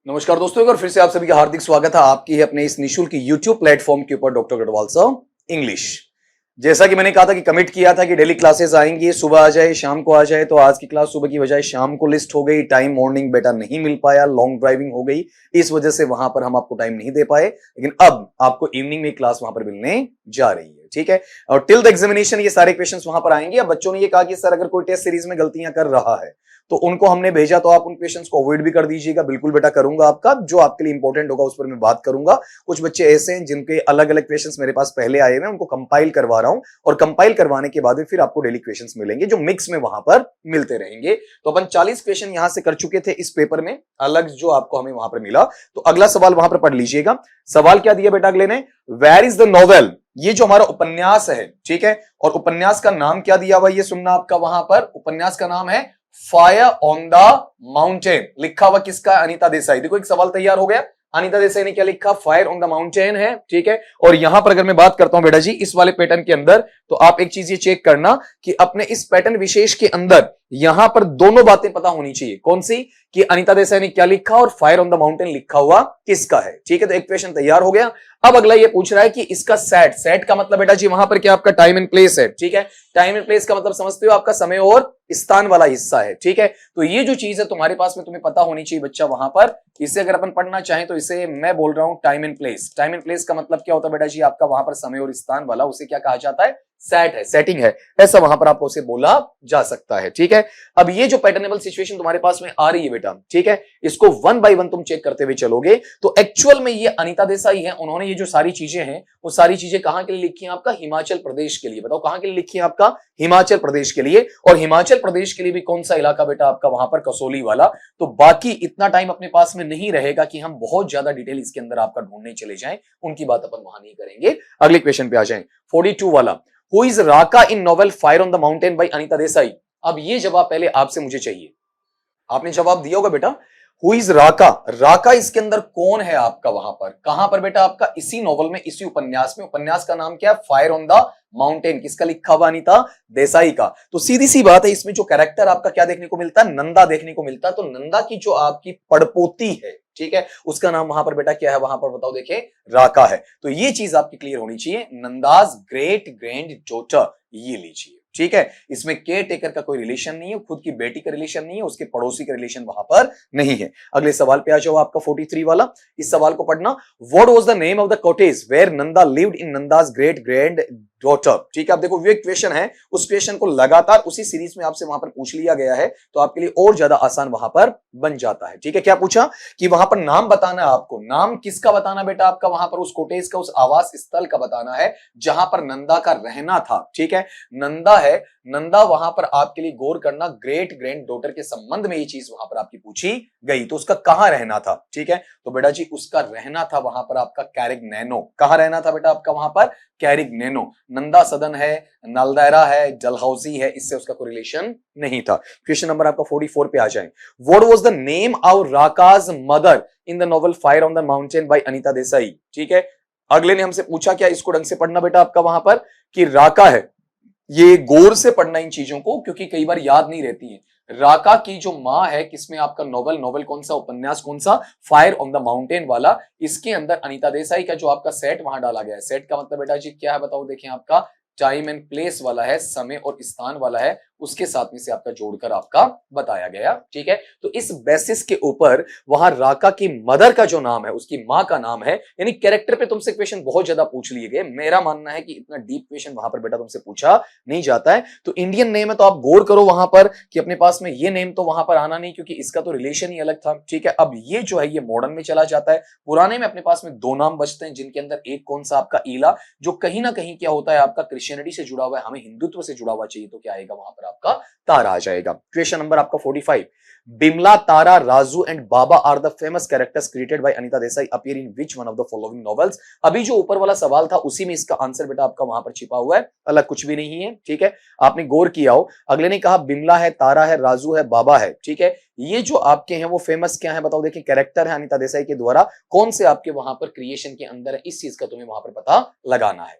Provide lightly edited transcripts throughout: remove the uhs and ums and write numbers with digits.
नमस्कार दोस्तों, एक बार फिर से आप सभी का हार्दिक स्वागत है आपकी है अपने इस निशुल्क YouTube प्लेटफॉर्म के ऊपर डॉक्टर गढ़वाल सर इंग्लिश। जैसा कि मैंने कहा था कि कमिट किया था कि डेली क्लासेस आएंगी, सुबह आ जाए शाम को आ जाए, तो आज की क्लास सुबह की बजाय शाम को लिस्ट हो गई। टाइम मॉर्निंग बेटा नहीं मिल पाया, लॉन्ग ड्राइविंग हो गई, इस वजह से वहां पर हम आपको टाइम नहीं दे पाए, लेकिन अब आपको इवनिंग में क्लास वहां पर मिलने जा रही है, ठीक है। और टिल द एग्जामिनेशन ये सारे क्वेश्चंस वहां पर आएंगे। अब बच्चों ने ये कहा कि सर अगर कोई टेस्ट सीरीज में गलतियां कर रहा है तो उनको हमने भेजा, तो आप उन क्वेश्चंस को अवॉइड भी कर दीजिएगा। बिल्कुल बेटा करूंगा, आपका जो आपके लिए इंपॉर्टेंट होगा उस पर मैं बात करूंगा। कुछ बच्चे ऐसे हैं जिनके अलग अलग क्वेश्चंस मेरे पास पहले आए हुए, उनको कंपाइल करवा रहा हूं, और कंपाइल करवाने के बाद फिर आपको डेली क्वेश्चंस मिलेंगे जो मिक्स में वहां पर मिलते रहेंगे। तो अपन 40 क्वेश्चन यहां से कर चुके थे इस पेपर में, अलग जो आपको हमें वहां पर मिला। तो अगला सवाल वहां पर पढ़ लीजिएगा। सवाल क्या दिया बेटा अगले ने, वेयर इज द नॉवेल। ये जो हमारा उपन्यास है, ठीक है, और उपन्यास का नाम क्या दिया हुआ ये सुनना आपका वहां पर। उपन्यास का नाम है फायर ऑन द माउंटेन। लिखा हुआ किसका, अनीता देसाई। देखो एक सवाल तैयार हो गया, अनीता देसाई ने क्या लिखा, फायर ऑन द माउंटेन है, ठीक है। और यहां पर अगर मैं बात करता हूं बेटा जी इस वाले पैटर्न के अंदर, तो आप एक चीज ये चेक करना कि अपने इस पैटर्न विशेष के अंदर यहां पर दोनों बातें पता होनी चाहिए। कौन सी, कि अनीता देसाई ने क्या लिखा और फायर ऑन द माउंटेन लिखा हुआ किसका है, ठीक है। तो एक क्वेश्चन तैयार हो गया। अब अगला ये पूछ रहा है कि इसका सेट, सेट का मतलब बेटा जी वहां पर क्या आपका टाइम एंड प्लेस है, ठीक है। टाइम एंड प्लेस का मतलब समझते हो, आपका समय और स्थान वाला हिस्सा है, ठीक है। तो ये जो चीज है तुम्हारे पास में तुम्हें पता होनी चाहिए बच्चा वहां पर। इसे अगर अपन पढ़ना चाहें तो इसे मैं बोल रहा हूं time and place. Time and place का मतलब क्या होता है बेटा जी, आपका वहां पर समय और स्थान वाला, उसे क्या कहा जाता है, सेट है, सेटिंग है, ऐसा वहां पर आपको उसे बोला जा सकता है, ठीक है। अब ये जो पैटर्नेबल सिचुएशन तुम्हारे पास में आ रही है बेटा, ठीक है, इसको वन बाय वन तुम चेक करते हुए चलोगे। तो एक्चुअल में ये अनीता देसाई है, उन्होंने ये जो सारी चीजें हैं वो सारी चीजें कहां के लिए लिखी हैं, आपका हिमाचल प्रदेश के लिए। बताओ कहां के लिए लिखी है, आपका हिमाचल प्रदेश के लिए। और हिमाचल प्रदेश के लिए भी कौन सा इलाका बेटा, आपका वहां पर कसौली वाला। तो बाकी इतना टाइम अपने पास में नहीं रहेगा कि हम बहुत ज्यादा डिटेल इसके अंदर आपका ढूंढने चले जाएं, उनकी बात अपन वहां नहीं करेंगे। अगले क्वेश्चन पे आ जाएं, 42 वाला। Who is Raka in novel fire on the mountain by Anita Desai. अब ये जवाब पहले आपसे मुझे चाहिए, आपने जवाब दिया होगा बेटा। हु इज राका, राका इसके अंदर कौन है आपका वहां पर, कहां पर बेटा, आपका इसी नॉवल में, इसी उपन्यास में। उपन्यास का नाम क्या है, फायर ऑन द माउंटेन। किसका लिखा हुआ, अनीता देसाई का। तो सीधी सी बात है, इसमें जो कैरेक्टर आपका क्या देखने को मिलता है, नंदा देखने को मिलता है। तो नंदा की जो आपकी पड़पोती है, ठीक है, उसका नाम वहां पर बेटा क्या है, वहां पर बताओ देखें, राका है। तो ये चीज आपकी क्लियर होनी चाहिए, नंदाज ग्रेट ग्रैंड डॉटर, ये लीजिए, ठीक है। इसमें केयर टेकर का कोई रिलेशन नहीं है, खुद की बेटी का रिलेशन नहीं है, उसके पड़ोसी का रिलेशन वहां पर नहीं है। अगले सवाल पे आ जाओ, आपका 43 वाला। इस सवाल को पढ़ना, what was the name of the cottage where Nanda lived in Nanda's great granddaughter. ठीक है, आप देखो ये क्वेश्चन है, उस क्वेश्चन को लगातार उसी सीरीज में आपसे वहां पर पूछ लिया गया है, तो आपके लिए और ज्यादा आसान वहां पर बन जाता है, ठीक है। क्या पूछा कि वहां पर नाम बताना है आपको, नाम किसका बताना बेटा, आपका वहां पर उस कॉटेज का, उस आवास स्थल का बताना है जहां पर नंदा का रहना था, ठीक है। नंदा है, नंदा वहां पर आपके लिए गौर करना, ग्रेट ग्रैंड डॉटर के संबंध में ये चीज वहां पर आपकी पूछी गई, तो उसका कहां रहना था, ठीक है। तो बेटा जी उसका रहना था वहां पर आपका कैरिग्नैनो। कहां रहना था बेटा आपका वहां पर, कैरिग्नैनो। नंदा सदन है, नालदेहरा है, डलहौजी है, इससे उसका कोई रिलेशन नहीं था। क्वेश्चन नंबर आपका 44 पे आ जाए, what was the name of Raka's mother in the novel fire on the mountain by Anita Desai, ठीक है। अगले ने हमसे पूछा, क्या इसको ढंग से पढ़ना बेटा आपका वहां पर, कि राका है, ये गौर से पढ़ना इन चीजों को, क्योंकि कई बार याद नहीं रहती है। राका की जो मां है, किसमें आपका नोवेल, नोवेल कौन सा, उपन्यास कौन सा, फायर ऑन द माउंटेन वाला। इसके अंदर अनीता देसाई का जो आपका सेट वहां डाला गया है, सेट का मतलब बेटा जी क्या है बताओ, देखें आपका टाइम एंड प्लेस वाला है, समय और स्थान वाला है, उसके साथ में से आपका जोड़कर आपका बताया गया, ठीक है। तो इस बेसिस के ऊपर वहां राका की मदर का जो नाम है, उसकी मां का नाम है, यानी कैरेक्टर पे तुमसे क्वेश्चन बहुत ज्यादा पूछ लिए गए। मेरा मानना है कि इतना डीप क्वेश्चन वहां पर बेटा तुमसे पूछा नहीं जाता है। तो इंडियन नेम है तो आप गौर करो वहां पर कि अपने पास में ये नेम तो वहां पर आना नहीं, क्योंकि इसका तो रिलेशन ही अलग था, ठीक है। अब ये जो है ये मॉडर्न में चला जाता है। पुराने में अपने पास में दो नाम बचते हैं, जिनके अंदर एक कौन सा आपका ईला, जो कहीं ना कहीं क्या होता है आपका क्रिश्चियनिटी से जुड़ा हुआ है, हमें हिंदुत्व से जुड़ा हुआ चाहिए, तो क्या आएगा वहां पर आपका तारा आ जाएगा। क्वेश्चन नंबर आपका 45, Bimla, Tara, Raju and Baba are the famous characters created by Anita Desai appear in which one of the following novels. अभी जो ऊपर वाला सवाल था उसी में इसका आंसर बेटा आपका वहां पर छिपा हुआ है, अलग कुछ भी नहीं है, ठीक है। आपने गौर किया हो, अगले ने कहा बिमला है, तारा है, राजू है, बाबा है, ठीक है। ये जो आपके हैं वो फेमस क्या है बताओ, देखिए कैरेक्टर है अनीता देसाई के द्वारा, कौन से आपके वहां पर क्रिएशन के अंदर है, इस चीज का तुम्हें वहां पर पता लगाना है।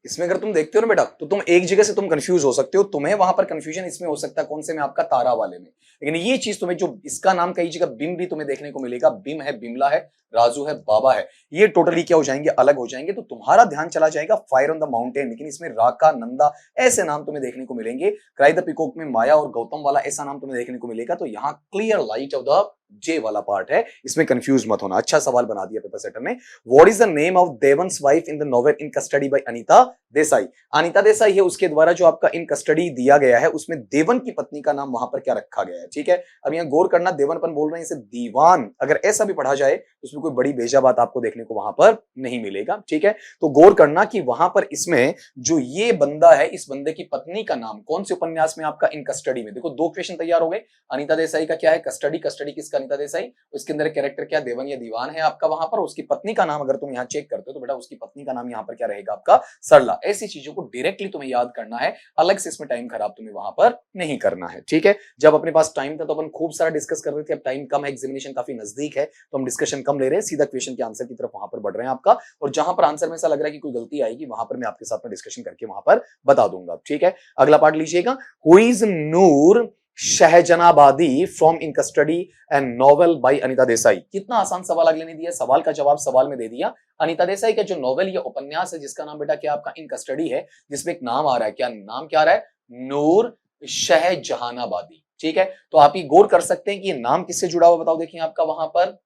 इसमें अगर तुम देखते हो ना बेटा, तो तुम एक जगह से तुम कंफ्यूज हो सकते हो, तुम्हें वहां पर कंफ्यूजन इसमें हो सकता है कौन से में, आपका तारा वाले में। लेकिन ये चीज तुम्हें, जो इसका नाम कई जगह बिम भी तुम्हें देखने को मिलेगा, बिम है, बिमला है, राजू है, बाबा है, ये टोटली क्या हो जाएंगे, अलग हो जाएंगे। तो तुम्हारा ध्यान चला जाएगा फायर ऑन द माउंटेन, लेकिन इसमें राका, नंदा ऐसे नाम तुम्हें देखने को मिलेंगे। क्राई द पिकॉक में माया और गौतम वाला ऐसा नाम तुम्हें देखने को मिलेगा। तो यहाँ क्लियर लाइट ऑफ द जे वाला पार्ट है, इसमें कंफ्यूज मत होना। अच्छा सवाल बना दिया पेपर सेटर ने। What is the name of Devan's wife in the novel In Custody by Anita Desai? Anita Desai है, उसके द्वारा जो आपका इन कस्टडी दिया गया है, उसमें देवन की पत्नी का नाम वहां पर क्या रखा गया है, ठीक है। अब यहाँ गौर करना, देवनपन बोल रहे हैं, इसे दीवान अगर ऐसा भी पढ़ा जाए तो उसमें कोई बड़ी बेजा बात आपको देखने को वहां पर नहीं मिलेगा, ठीक है। तो गौर करना कि वहां पर इसमें जो ये बंदा है, इस बंदे की पत्नी का नाम कौन से उपन्यास में आपका इन कस्टडी में, देखो दो क्वेश्चन तैयार हो गए। अनीता देसाई का क्या है, कस्टडी, कस्टडी किसका, अनीता देसाई, उसके अंदर कैरेक्टर क्या, देवन या दीवान है आपका वहां पर। उसकी पत्नी का नाम अगर तुम यहाँ चेक करते हो तो बेटा उसकी पत्नी का नाम यहाँ पर क्या रहेगा आपका, सरला। ऐसी चीजों को डायरेक्टली तुम्हें याद करना है, अलग से इसमें टाइम खराब तुम्हें वहां पर नहीं करना है, ठीक है। जब अपने पास टाइम था तो अपन खूब सारा डिस्कस कर रहे थे, अब टाइम कम है, एग्जामिनेशन काफी नजदीक है, तो हम डिस्कशन कम ले रहे हैं, सीधा क्वेश्चन के आंसर की तरफ वहां पर बढ़ रहे हैं आपका। और जहां पर आंसर में ऐसा लग रहा है कि कोई गलती आएगी, वहां पर मैं आपके साथ में डिस्कशन करके वहां पर बता दूंगा, ठीक है। अगला पार्ट लीजिएगा, who is Noor Shahjahanabadi from In Custody and novel by Anita Desai? कितना आसान सवाल अगले ने दिया, सवाल का जवाब सवाल में दे दिया। अनीता देसाई का जो नॉवेल या उपन्यास है, जिसका नाम बेटा क्या आपका इन कस्टडी है, जिसमें एक नाम आ रहा है, क्या नाम क्या आ रहा है, नूर शहजहानाबादी, ठीक है। तो आप ये गौर कर सकते हैं कि ये नाम किससे जुड़ा हुआ, बताओ देखिए आपका वहां पर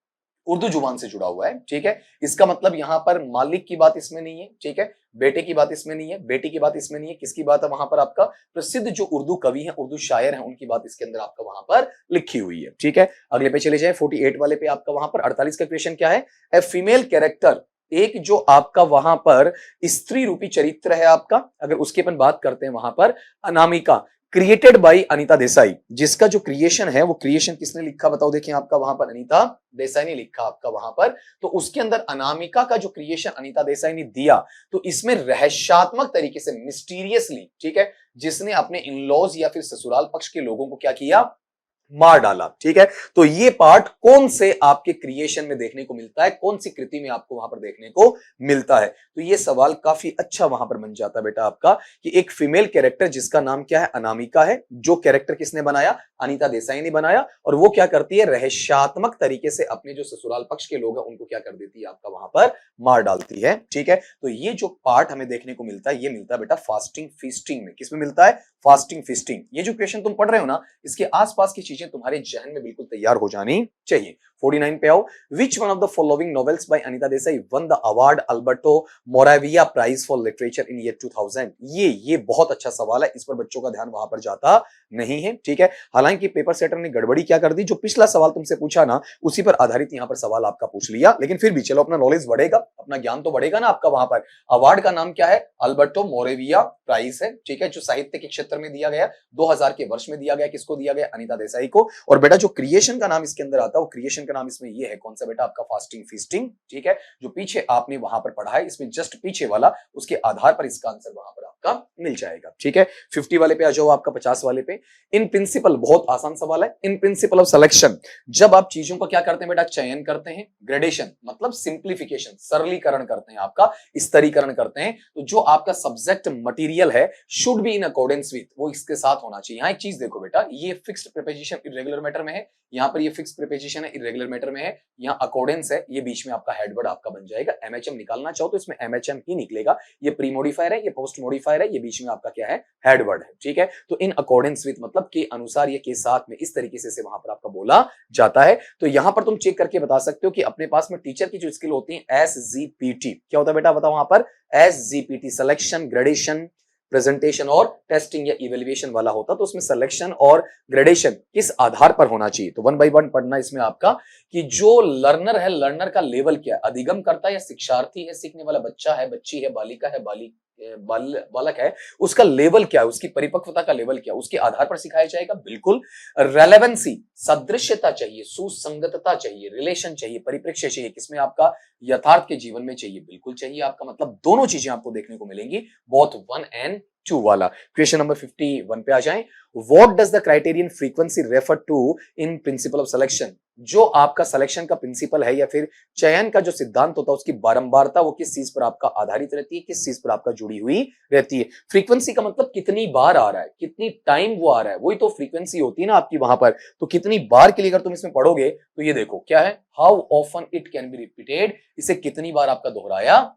उर्दू जुबान से जुड़ा हुआ है, ठीक है। इसका मतलब यहां पर मालिक की बात इसमें नहीं है, ठीक है, बेटे की बात इसमें नहीं है, बेटी की बात इसमें नहीं है, किसकी बात है वहां पर, आपका प्रसिद्ध जो उर्दू कवि हैं, उर्दू शायर हैं, उनकी बात इसके अंदर आपका वहां पर लिखी हुई है, ठीक है। अगले पे चले जाए, 48 वाले पे आपका वहां पर 48 का क्वेश्चन क्या है, ए फीमेल कैरेक्टर, एक जो आपका वहां पर स्त्री रूपी चरित्र है आपका, अगर उसकी अपन बात करते हैं वहां पर, अनामिका, क्रिएटेड बाय अनीता देसाई, जिसका जो क्रिएशन है वो क्रिएशन किसने लिखा, बताओ देखिए आपका वहां पर, अनीता देसाई ने लिखा आपका वहां पर। तो उसके अंदर अनामिका का जो क्रिएशन अनीता देसाई ने दिया, तो इसमें रहस्यात्मक तरीके से, मिस्टीरियसली, ठीक है, जिसने अपने इन-लॉज या फिर ससुराल पक्ष के लोगों को क्या किया, मार डाला, ठीक है। तो ये पार्ट कौन से आपके क्रिएशन में देखने को मिलता है, कौन सी कृति में आपको वहां पर देखने को मिलता है? तो ये सवाल काफी अच्छा वहां पर बन जाता है बेटा आपका, कि एक फीमेल कैरेक्टर जिसका नाम क्या है, अनामिका है, जो कैरेक्टर किसने बनाया, अनीता देसाई ने बनाया, और वो क्या करती है, रहस्यात्मक तरीके से अपने जो ससुराल पक्ष के लोग हैं उनको क्या कर देती है, आपका वहां पर मार डालती है, ठीक है। तो ये जो पार्ट हमें देखने को मिलता है, ये मिलता है बेटा फास्टिंग फीस्टिंग में। किसमें मिलता है, फास्टिंग फीस्टिंग। ये जो क्वेश्चन तुम पढ़ रहे हो ना, इसके आसपास की चीजें तुम्हारे जहन में बिल्कुल तैयार हो जानी चाहिए। 49 पे आओ, which one of the following novels by Anita Desai won the award Alberto Moravia prize for literature in year 2000? ये बहुत अच्छा सवाल है, इस पर बच्चों का ध्यान वहां पर जाता नहीं है, ठीक है। हालांकि पेपर सेटर ने गड़बड़ी क्या कर दी, जो पिछला सवाल तुमसे पूछा ना, उसी पर आधारित यहां पर सवाल आपका पूछ लिया, लेकिन फिर भी चलो, अपना नॉलेज बढ़ेगा, अपना ज्ञान तो बढ़ेगा ना आपका। वहां पर अवार्ड का नाम क्या है, अल्बर्टो मोरेविया प्राइज है, ठीक है, जो साहित्य के क्षेत्र में दिया गया, 2000 के वर्ष में दिया गया, किसको दिया गया, अनीता देसाई को। और बेटा जो क्रिएशन का नाम इसके अंदर आता है, वो क्रिएशन का नाम इसमें ये है, कौन सा बेटा, आपका फास्टिंग फीस्टिंग, ठीक है। जो पीछे आपने वहां पर पढ़ा है, इसमें जस्ट पीछे वाला, उसके आधार पर इसका आंसर वहां पर आपका मिल जाएगा, ठीक है। 50 वाले पे आ जाओ, आपका 50 वाले पे, इन प्रिंसिपल, बहुत आसान सवाल है, इन प्रिंसिपल ऑफ सिलेक्शन, जब आप चीजों का क्या करते हैं बेटा, चयन करते हैं, ग्रेडेशन मतलब सिंप्लीफिकेशन, सरलीकरण करते हैं, आपका स्तरीकरण करते हैं, तो जो आपका सब्जेक्ट मटेरियल है should be in accordance with, वो इसके साथ होना चाहिए। यहाँ एक चीज देखो बेटा, ये फिक्स्ड प्रीपोजिशन इर्रेगुलर मैटर में है, यहाँ पर ये फिक्स्ड प्रीपोजिशन है, इर्रेगुलर मैटर में है, यहाँ अकॉर्डेंस है, ये बीच में आपका हेडवर्ड आपका बन जाएगा। एमएचएम निकालना चाहो तो इसमें एमएचएम ही निकलेगा, ये प्री मॉडिफायर है, ये पोस्ट मॉडिफायर है, ये बीच में आपका क्या है, हेडवर्ड है, ठीक है। तो इन अकॉर्डेंस विद मतलब के अनुसार या के साथ में, इस तरीके से वहां पर आपका बोला जाता है। तो यहां पर तुम चेक करके बता सकते हो कि अपने पास में टीचर की जो स्किल होती है, एसजीपीटी, क्या होता है बेटा, बताओ वहां पर, एसजीपीटी सिलेक्शन, ग्रेडेशन, प्रेजेंटेशन और टेस्टिंग या इवेल्युएशन वाला होता, तो उसमें सिलेक्शन और ग्रेडेशन किस आधार पर होना चाहिए, तो 1 बाय 1 पढ़ना इसमें आपका, कि जो लर्नर है, लर्नर का लेवल क्या है, अधिगम करता है या शिक्षार्थी है, सीखने वाला बच्चा है, बच्ची है, बालिका है, बालक है, उसका लेवल क्या है, उसकी परिपक्वता का लेवल क्या है, उसके आधार पर सिखाया जाएगा, बिल्कुल। रेलेवेंसी, सदृश्यता चाहिए, सुसंगतता चाहिए, रिलेशन चाहिए, परिप्रेक्ष्य चाहिए, किसमें आपका, यथार्थ के जीवन में चाहिए, बिल्कुल चाहिए आपका, मतलब दोनों चीजें आपको देखने को मिलेंगी, बोथ 1 एंड टू वाला। क्वेश्चन नंबर 51 पे आ जाएं। What does the criterion frequency refer to in principle of selection? जो आपका सिलेक्शन का प्रिंसिपल है या फिर चयन का जो सिद्धांत होता है उसकी बारंबारता वो किस चीज पर आपका आधारित रहती है, किस चीज पर आपका जुड़ी हुई रहती है। फ्रीक्वेंसी का मतलब कितनी बार आ रहा है, कितनी टाइम वो आ रहा है, वही तो फ्रीक्वेंसी होती है ना आपकी वहां पर। तो कितनी बार के लिए अगर तुम इसमें पढ़ोगे तो ये देखो क्या है, how often it can be repeated, इसे कितनी बार आपका दोहराया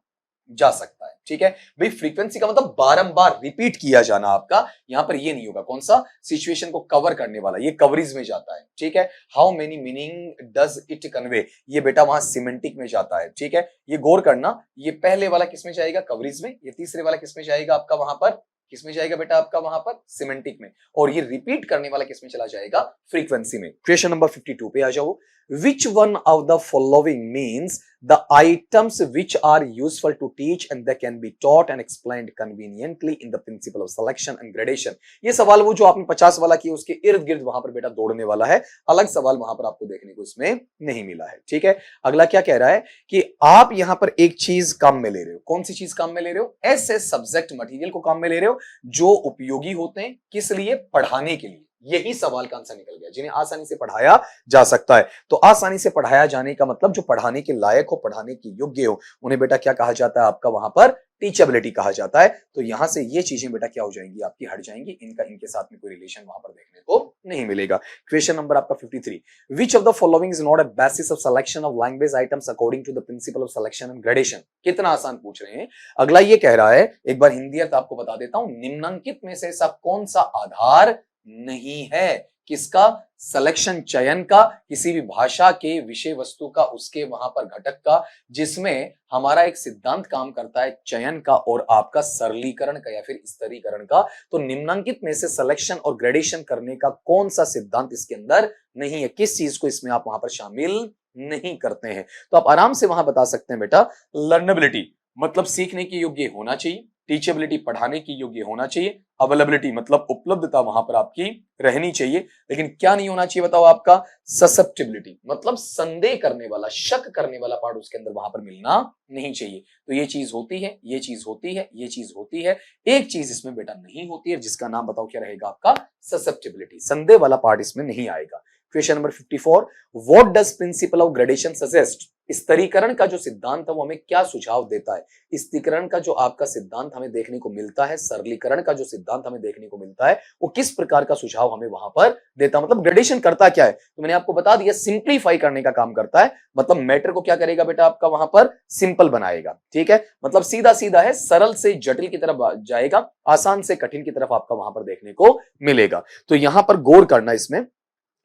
जा सकता है। ठीक है भाई, फ्रीक्वेंसी का मतलब बारंबार रिपीट किया जाना आपका। यहां पर ये नहीं होगा, कौन सा, सिचुएशन को कवर करने वाला, ये कवरेज में जाता है। ठीक है, how many meaning does it convey, ये बेटा वहां सिमेंटिक में जाता है। ठीक है, ये गौर करना, ये पहले वाला किसमें जाएगा, कवरेज में, ये तीसरे वाला किसमें जाएगा आपका वहां पर, किसमें जाएगा बेटा आपका वहां पर, सिमेंटिक में, और ये रिपीट करने वाला किसमें चला जाएगा, फ्रीक्वेंसी में। क्वेश्चन नंबर 52 पे आ जाओ। Which one of the following means the items which are useful to teach and they can be taught and explained conveniently in the principle of selection and gradation? ये सवाल वो जो आपने 50 वाला किया उसके इर्द गिर्द वहां पर बेटा दौड़ने वाला है, अलग सवाल वहां पर आपको देखने को इसमें नहीं मिला है। ठीक है, अगला क्या कह रहा है कि आप यहां पर एक चीज काम में ले रहे हो, कौन सी चीज काम में ले रहे हो, ऐसे सब्जेक्ट मटेरियल को काम में ले रहे हो जो उपयोगी होते हैं, किस लिए, पढ़ाने के लिए। यही सवाल का आंसर निकल गया, जिन्हें आसानी से पढ़ाया जा सकता है। तो आसानी से पढ़ाया जाने का मतलब जो पढ़ाने के लायक हो, पढ़ाने के योग्य हो, उन्हें बेटा क्या कहा जाता है आपका वहां पर, टीचेबिलिटी कहा जाता है। तो यहां से ये चीजें बेटा क्या हो जाएंगी आपकी, हट जाएंगी, इनका इनके साथ में कोई रिलेशन वहां पर देखने को नहीं मिलेगा। क्वेश्चन नंबर आपका 53, which of the following is not a basis of selection of language items according to the principle of selection and gradation? कितना आसान पूछ रहे हैं। अगला ये कह रहा है, एक बार हिंदी अर्थ आपको बता देता हूं, निम्नलिखित में से ऐसा कौन सा आधार नहीं है, किसका, सिलेक्शन, चयन का, किसी भी भाषा के विषय वस्तु का, उसके वहां पर घटक का, जिसमें हमारा एक सिद्धांत काम करता है चयन का और आपका सरलीकरण का या फिर स्तरीकरण का। तो निम्नलिखित में से सिलेक्शन और ग्रेडेशन करने का कौन सा सिद्धांत इसके अंदर नहीं है, किस चीज को इसमें आप वहां पर शामिल नहीं करते हैं। तो आप आराम से वहां बता सकते हैं बेटा, लर्नेबिलिटी मतलब सीखने के योग्य होना चाहिए, टीचेबिलिटी पढ़ाने की योग्य होना चाहिए, अवेलेबिलिटी मतलब उपलब्धता वहां पर आपकी रहनी चाहिए, लेकिन क्या नहीं होना चाहिए बताओ आपका, ससेप्टिबिलिटी मतलब संदेह करने वाला, शक करने वाला पार्ट उसके अंदर वहां पर मिलना नहीं चाहिए। तो ये चीज होती है, ये चीज होती है, ये चीज होती है, एक चीज इसमें बेटा नहीं होती है, जिसका नाम बताओ क्या रहेगा आपका, ससेप्टिबिलिटी, संदेह वाला पार्ट इसमें नहीं आएगा। Question number 54, what does principle of gradation suggest? स्तरीकरण का जो सिद्धांत है वो हमें क्या सुझाव देता है। स्तरीकरण का जो आपका सिद्धांत हमें देखने को मिलता है, सरलीकरण का जो सिद्धांत हमें देखने को मिलता है, वो किस प्रकार का सुझाव हमें वहां पर देता है। मतलब ग्रेडेशन करता क्या है, तो मैंने आपको बता दिया, सिंप्लीफाई करने का काम करता है। मतलब मैटर को क्या करेगा बेटा आपका वहां पर, सिंपल बनाएगा। ठीक है, मतलब सीधा सीधा है, सरल से जटिल की तरफ जाएगा, आसान से कठिन की तरफ आपका वहां पर देखने को मिलेगा। तो यहां पर गौर करना इसमें,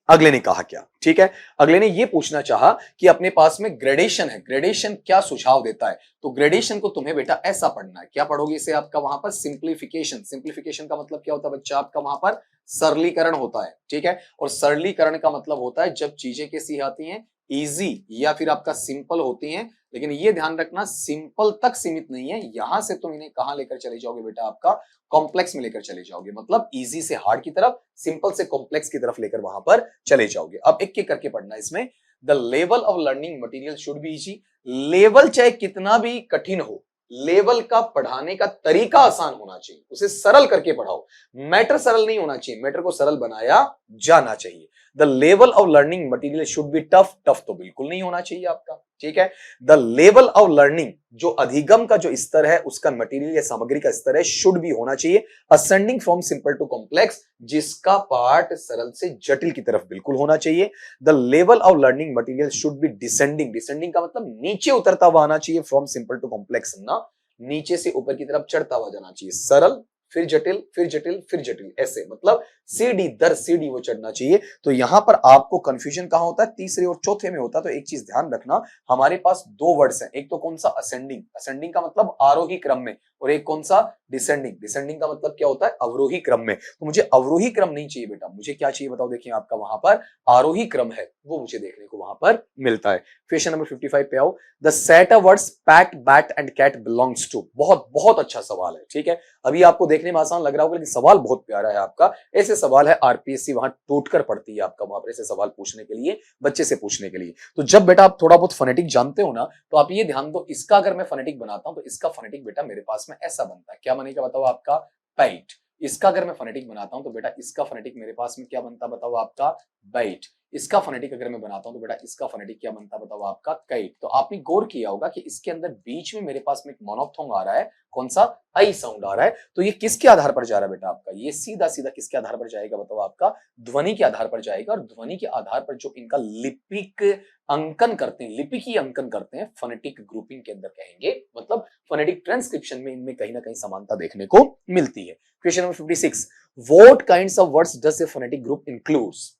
अगले ने कहा क्या, ठीक है, अगले ने यह पूछना चाहा कि अपने पास में ग्रेडेशन है, ग्रेडेशन क्या सुझाव देता है। तो ग्रेडेशन को तुम्हें बेटा ऐसा पढ़ना है, क्या पढ़ोगे इसे आपका वहां पर, सिंप्लीफिकेशन। सिंप्लीफिकेशन का मतलब क्या होता है बच्चा आपका वहां पर, सरलीकरण होता है। ठीक है, और सरलीकरण का मतलब होता है जब चीजें कैसी आती हैं, इजी या फिर आपका सिंपल होती हैं। लेकिन ये ध्यान रखना, सिंपल तक सीमित नहीं है, यहां से तुम इन्हें कहां लेकर चले जाओगे बेटा आपका, कॉम्प्लेक्स में लेकर चले जाओगे। मतलब इजी से हार्ड की तरफ, सिंपल से कॉम्प्लेक्स की तरफ लेकर वहां पर चले जाओगे। अब एक एक करके पढ़ना इसमें। The level of learning material should be easy. Level चाहे कितना भी कठिन हो, लेवल का पढ़ाने का तरीका आसान होना चाहिए, उसे सरल करके पढ़ाओ। मैटर सरल नहीं होना चाहिए, मैटर को सरल बनाया जाना चाहिए। The level of learning material should be tough. Tough तो बिल्कुल नहीं होना चाहिए आपका। ठीक है, द लेवल ऑफ लर्निंग, जो अधिगम का जो स्तर है उसका मटेरियल या सामग्री का स्तर है, शुड भी होना चाहिए ascending from simple to complex, जिसका पार्ट सरल से जटिल की तरफ बिल्कुल होना चाहिए। The level of learning material should be descending. Descending का मतलब नीचे उतरता हुआ आना चाहिए, फ्रॉम सिंपल टू कॉम्प्लेक्स ना, नीचे से ऊपर की तरफ चढ़ता हुआ जाना चाहिए। सरल फिर जटिल फिर जटिल फिर जटिल, ऐसे मतलब सीढ़ी दर सीढ़ी वो चढ़ना चाहिए। तो यहां पर आपको कंफ्यूजन कहां होता है, तीसरे और चौथे में होता है। तो एक चीज ध्यान रखना, हमारे पास दो वर्ड्स हैं, एक तो कौन सा, असेंडिंग। असेंडिंग का मतलब आरोही क्रम में, और एक कौन सा, डिसेंडिंग। डिसेंडिंग का मतलब क्या होता है, अवरोही क्रम में। तो मुझे अवरोही क्रम नहीं चाहिए बेटा, मुझे क्या चाहिए बताओ, देखिए आपका वहां पर आरोही क्रम है, वो मुझे देखने को वहां पर मिलता है। क्वेश्चन नंबर 55 पे आओ। The set of words pat, bat and cat belongs to. बहुत बहुत अच्छा सवाल है। ठीक है, अभी आपको देखने में आसान लग रहा होगा, लेकिन सवाल बहुत प्यारा है आपका। ऐसे सवाल है आरपीएससी वहां टूटकर पड़ती है आपका वहां पर ऐसे सवाल पूछने के लिए, बच्चे से पूछने के लिए। तो जब बेटा आप थोड़ा बहुत फोनेटिक जानते हो ना, तो आप ये ध्यान दो, इसका अगर मैं फोनेटिक बनाता हूं तो इसका फोनेटिक बेटा मेरे पास में ऐसा बनता है। क्या बनेगा बताओ आपका, बैट। इसका अगर मैं फोनेटिक बनाता हूं तो बेटा इसका फोनेटिक मेरे पास में क्या बनता बताओ आपका बैट। इसका फोनेटिक अगर मैं बनाता हूं तो बेटा इसका फोनेटिक क्या बनता बताओ आपका काइट। तो आपने गौर किया होगा कि इसके अंदर बीच में मेरे पास में एक मोनोफ्थोंग आ रहा है, कौन सा, आई साउंड आ रहा है। तो ये किसके आधार पर जा रहा है बेटा आपका, ये सीधा सीधा किसके आधार पर जाएगा बताओ आपका ध्वनि के आधार पर जाएगा। और ध्वनि के आधार पर जो इनका लिपिक अंकन करते हैं, लिपिकी अंकन करते हैं, फोनेटिक ग्रुपिंग के अंदर कहेंगे, मतलब फोनेटिक ट्रांसक्रिप्शन में इनमें कहीं ना कहीं समानता देखने को मिलती है। Question number 56, what kinds of words does a phonetic group includes.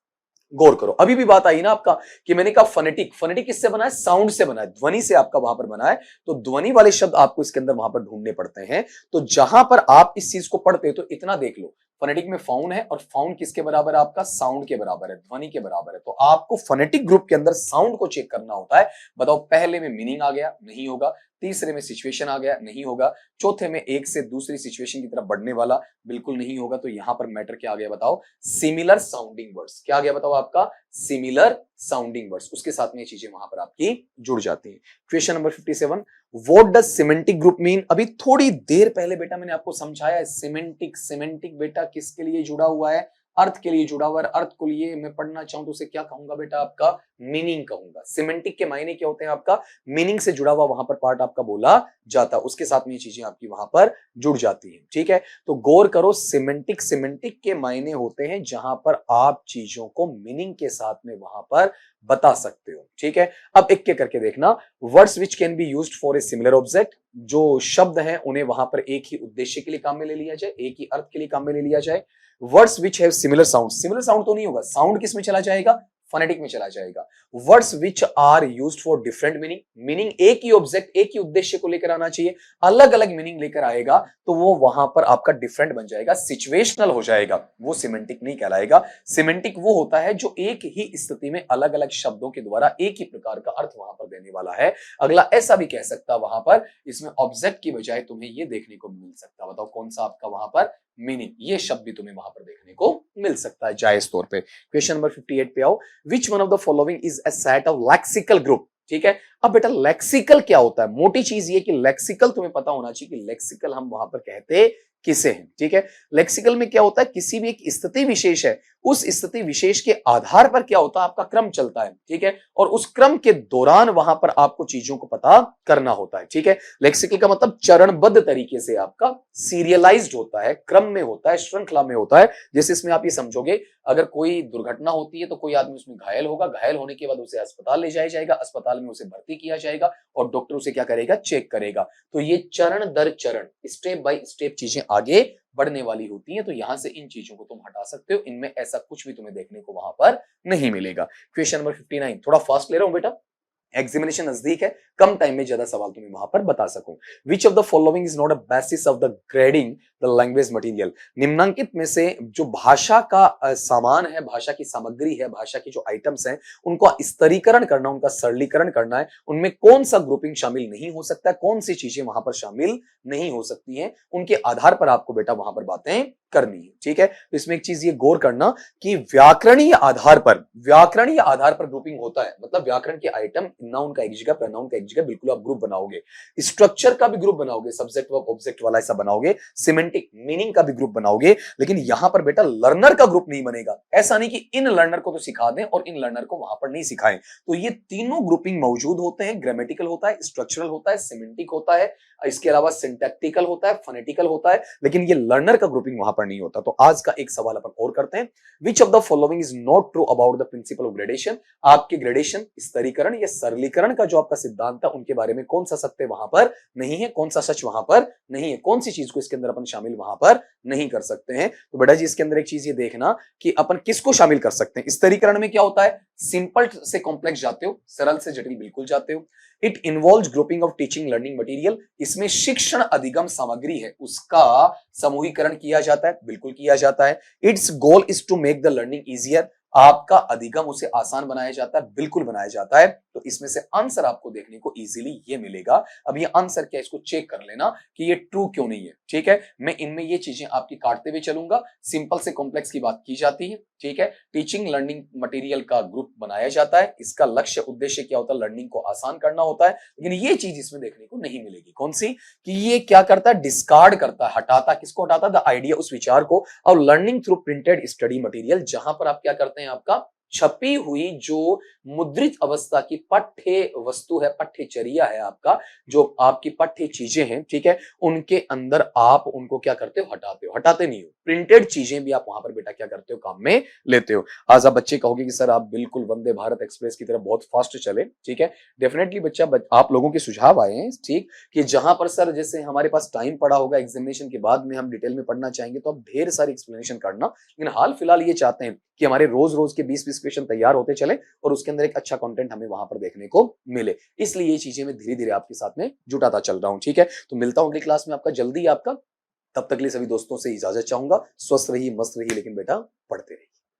गौर करो, अभी भी बात आई ना आपका कि मैंने कहा फोनेटिक, फोनेटिक किससे बना है, साउंड से बना है, ध्वनि से आपका वहां पर बना है। तो ध्वनि वाले शब्द आपको इसके अंदर वहां पर ढूंढने पड़ते हैं। तो जहां पर आप इस चीज को पढ़ते हो तो इतना देख लो, फोनेटिक में फाउंड है और फाउंड किसके बराबर है आपका, साउंड के बराबर है, ध्वनि के बराबर है। तो आपको फोनेटिक ग्रुप के अंदर साउंड को चेक करना होता है। बताओ पहले में मीनिंग आ गया, नहीं होगा। तीसरे में सिचुएशन आ गया, नहीं होगा। चौथे में एक से दूसरी सिचुएशन की तरफ बढ़ने वाला, बिल्कुल नहीं होगा। तो यहां पर मैटर क्या आ गया बताओ, सिमिलर साउंडिंग वर्ड्स। क्या आ गया बताओ आपका, सिमिलर साउंडिंग वर्ड्स। उसके साथ में ये चीजें वहां पर आपकी जुड़ जाती हैं। Question number 57, what does semantic group mean. अभी थोड़ी देर पहले बेटा मैंने आपको समझाया है सिमेंटिक, सिमेंटिक बेटा किसके लिए जुड़ा हुआ है, अर्थ के लिए जुड़ा हुआ है। अर्थ को लिए मैं पढ़ना चाहूं तो उसे क्या कहूंगा बेटा आपका, मीनिंग कहूंगा। सिमेंटिक के मायने क्या होते हैं आपका, मीनिंग से जुड़ा हुआ वहां पर पार्ट आपका बोला जाता है, उसके साथ में ये चीजें आपकी वहां पर जुड़ जाती हैं। ठीक है, तो गौर करो, सिमेंटिक, सिमेंटिक के मायने होते हैं जहां पर आप चीजों को मीनिंग के साथ में वहां पर बता सकते हो। ठीक है, अब एक के करके देखना। Words which can be used for a similar object, जो शब्द हैं उन्हें वहां पर एक ही उद्देश्य के लिए काम में ले लिया जाए, एक ही अर्थ के लिए काम में ले लिया जाए। Words which have similar sound, similar sound तो नहीं होगा, साउंड किस में चला जाएगा, फोनेटिक में चला जाएगा। Words which are used for different meaning, meaning एक ही ऑब्जेक्ट, एक ही उद्देश्य को लेकर आना चाहिए, अलग अलग मीनिंग लेकर आएगा तो वो वहां पर आपका डिफरेंट बन जाएगा, सिचुएशनल हो जाएगा, वो सिमेंटिक नहीं कहलाएगा। सिमेंटिक वो होता है जो एक ही स्थिति में अलग अलग शब्दों के द्वारा एक ही प्रकार का अर्थ वहां पर देने वाला है। अगला ऐसा भी कह सकता वहां पर, इसमें ऑब्जेक्ट की बजाय तुम्हें ये देखने को मिल सकता, बताओ कौन सा आपका वहां पर मीनिंग, ये शब्द भी तुम्हें वहां पर देखने को मिल सकता है जायज तौर पे। क्वेश्चन नंबर 58 पे आओ, which one of the following is a set of lexical group. ठीक है, अब बेटा लेक्सिकल क्या होता है, मोटी चीज ये कि लेक्सिकल तुम्हें पता होना चाहिए कि लेक्सिकल हम वहां पर कहते किसे हैं। ठीक है, लेक्सिकल में क्या होता है, किसी भी एक स्थिति विशेष है, उस स्थिति विशेष के आधार पर क्या होता है आपका क्रम चलता है। ठीक है, और उस क्रम के दौरान वहां पर आपको चीजों को पता करना होता है। ठीक है, लेक्सिकल का मतलब चरणबद्ध तरीके से आपका सीरियलाइज्ड होता है, क्रम में होता है, श्रृंखला में होता है। जैसे इसमें आप ये समझोगे, अगर कोई दुर्घटना होती है तो कोई आदमी उसमें घायल होगा, घायल होने के बाद उसे अस्पताल ले जाया जाएगा, अस्पताल में उसे भर्ती किया जाएगा और डॉक्टर उसे क्या करेगा, चेक करेगा। तो ये चरण दर चरण, स्टेप बाय स्टेप चीजें आगे बढ़ने वाली होती है। तो यहां से इन चीजों को तुम हटा सकते हो, इनमें ऐसा कुछ भी तुम्हें देखने को वहां पर नहीं मिलेगा। क्वेश्चन नंबर 59, थोड़ा फास्ट ले रहा हूं बेटा, एग्जामिनेशन नजदीक है, कम टाइम में ज्यादा सवाल तुम्हें वहां पर बता सकूं। विच of the following is not a basis of the grading the language material. निम्नांकित में से जो भाषा का सामान है, भाषा की सामग्री है, भाषा की जो आइटम्स हैं, उनको स्तरीकरण करना, उनका सरलीकरण करना है, उनमें कौन सा ग्रुपिंग शामिल नहीं हो सकता, कौन सी चीजें वहां पर शामिल नहीं हो सकती हैं, उनके आधार पर आपको बेटा वहां पर बातें करनी है। ठीक है, तो इसमें एक चीज ये गौर करना कि व्याकरणीय आधार पर, व्याकरणीय आधार पर ग्रुपिंग होता है, मतलब व्याकरण के आइटम, नाउन का एक जगह, प्रोनाउन का एक जगह, बिल्कुल आप ग्रुप बनाओगे। स्ट्रक्चर का भी ग्रुप बनाओगे, सब्जेक्ट वर्ब ऑब्जेक्ट वाला ऐसा बनाओगे। सिमेंटिक मीनिंग का भी ग्रुप बनाओगे। लेकिन यहां पर बेटा लर्नर का ग्रुप नहीं बनेगा। ऐसा नहीं कि इन लर्नर को तो सिखा दें और इन लर्नर को वहां पर नहीं सिखाएं। तो ये तीनों ग्रुपिंग मौजूद होते हैं, ग्रामेटिकल होता है, स्ट्रक्चरल होता है, सिमेंटिक होता है, इसके अलावा सिंटैक्टिकल होता है, फोनेटिकल होता है, लेकिन ये लर्नर का ग्रुपिंग वहां पर नहीं होता। तो आज का एक सवाल अपन और करते हैं, विच of the following is not true about the principle of gradation. आपके ग्रेडेशन, स्तरीकरण या सरलीकरण का जो आपका सिद्धांत है, उनके बारे में कौन सा सत्य वहां पर नहीं है, कौन सा सच वहां पर नहीं है, कौन सी चीज को इसके अंदर अपन शामिल वहां पर नहीं कर सकते हैं। तो बेटा जी इसके अंदर एक चीज ये देखना कि अपन किसको शामिल कर सकते हैं। स्तरीकरण में क्या होता है, सिंपल से कॉम्प्लेक्स जाते हो, सरल से जटिल बिल्कुल जाते हो। It involves grouping of teaching learning material, इसमें शिक्षण अधिगम सामग्री है उसका समूहीकरण किया जाता है, बिल्कुल किया जाता है। Its goal is to make the learning easier, आपका अधिगम उसे आसान बनाया जाता है, बिल्कुल बनाया जाता है। तो इसमें से आंसर आपको देखने को इजीली ये मिलेगा। अब ये आंसर क्या है, इसको चेक कर लेना कि ये ट्रू क्यों नहीं है। ठीक है, मैं इनमें ये चीजें आपकी काटते हुए चलूंगा। सिंपल से कॉम्प्लेक्स की बात की जाती है। ठीक है, टीचिंग लर्निंग मटेरियल का ग्रुप बनाया जाता है। इसका लक्ष्य उद्देश्य क्या होता है, लर्निंग को आसान करना होता है। लेकिन ये चीज इसमें देखने को नहीं मिलेगी। कौन सी, कि ये क्या करता है, डिस्कार्ड करता है, हटाता, किसको हटाता, द आइडिया, उस विचार को। और learning through printed study material, जहां पर आप क्या करते हैं, आपका छपी हुई जो मुद्रित अवस्था की पाठ्य वस्तु है, पाठ्यचर्या है आपका, जो आपकी पाठ्य चीजें हैं, ठीक है, उनके अंदर आप उनको क्या करते हो, हटाते हो। हटाते नहीं हो, प्रिंटेड चीजें भी आप वहां पर बेटा क्या करते हो, काम में लेते हो। आज आप बच्चे कहोगे कि सर आप बिल्कुल वंदे भारत एक्सप्रेस की तरह बहुत फास्ट चले। ठीक है, डेफिनेटली बच्चा, आप लोगों के सुझाव आए हैं, ठीक, कि जहां पर सर जैसे हमारे पास टाइम पड़ा होगा एग्जामिनेशन के बाद में, हम डिटेल में पढ़ना चाहेंगे तो आप ढेर सारी एक्सप्लेनेशन करना। लेकिन हाल फिलहाल ये चाहते हैं कि हमारे रोज रोज के 20-20 क्वेश्चन तैयार होते चले और उसके अंदर एक अच्छा कंटेंट हमें वहां पर देखने को मिले। इसलिए ये चीजें मैं धीरे धीरे आपके साथ में जुटाता चल रहा हूं। ठीक है, तो मिलता हूं अगली क्लास में आपका जल्दी आपका। तब तक के लिए सभी दोस्तों से इजाजत चाहूंगा। स्वस्थ रहिए, मस्त रहिए, लेकिन बेटा पढ़ते रहिए।